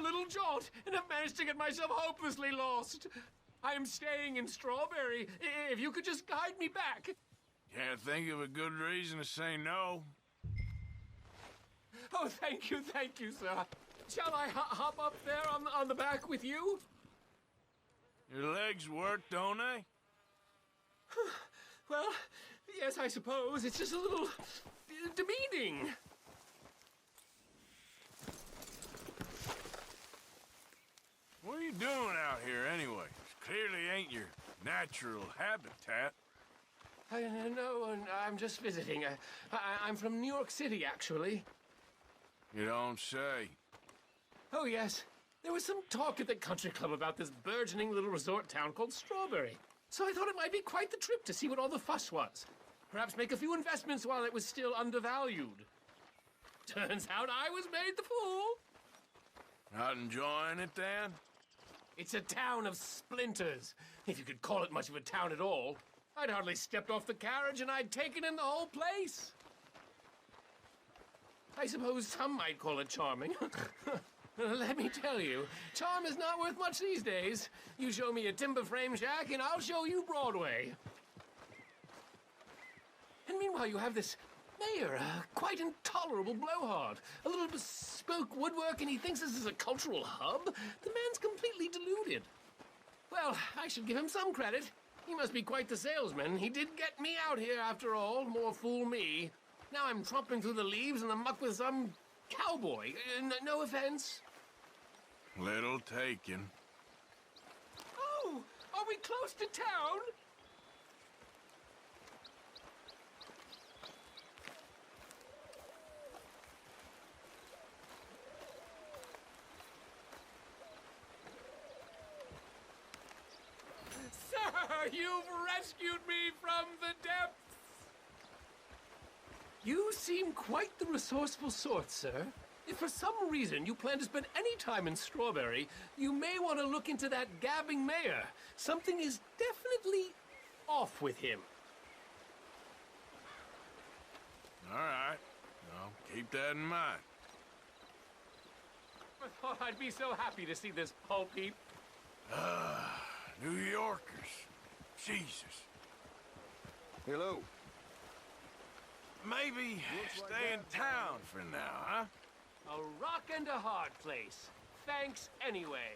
little jaunt and have managed to get myself hopelessly lost. I am staying in Strawberry. If you could just guide me back. Can't think of a good reason to say no. Oh, thank you, sir. Shall I hop up there on the back with you? Your legs work, don't they? Well, yes, I suppose. It's just a little demeaning. What are you doing out here anyway? It clearly ain't your natural habitat. No, I'm just visiting. I'm from New York City, actually. You don't say. Oh, yes. There was some talk at the country club about this burgeoning little resort town called Strawberry. So I thought it might be quite the trip to see what all the fuss was. Perhaps make a few investments while it was still undervalued. Turns out I was made the fool. Not enjoying it, then? It's a town of splinters, if you could call it much of a town at all. I'd hardly stepped off the carriage and I'd taken in the whole place. I suppose some might call it charming. Let me tell you, charm is not worth much these days. You show me a timber frame shack and I'll show you Broadway. And meanwhile you have this mayor, a quite intolerable blowhard. A little bespoke woodwork and he thinks this is a cultural hub? The man's completely deluded. Well, I should give him some credit. He must be quite the salesman. He did get me out here after all, more fool me. Now I'm tromping through the leaves and the muck with some cowboy. No offense. Little taken. Oh, are we close to town? Sir, you've rescued me from the depths! You seem quite the resourceful sort, sir. If for some reason you plan to spend any time in Strawberry, you may want to look into that gabbing mayor. Something is definitely off with him. All right. I'll keep that in mind. I thought I'd be so happy to see this pulp heap. New Yorkers. Jesus. Hello. Maybe stay in town for now, huh? A rock and a hard place. Thanks anyway.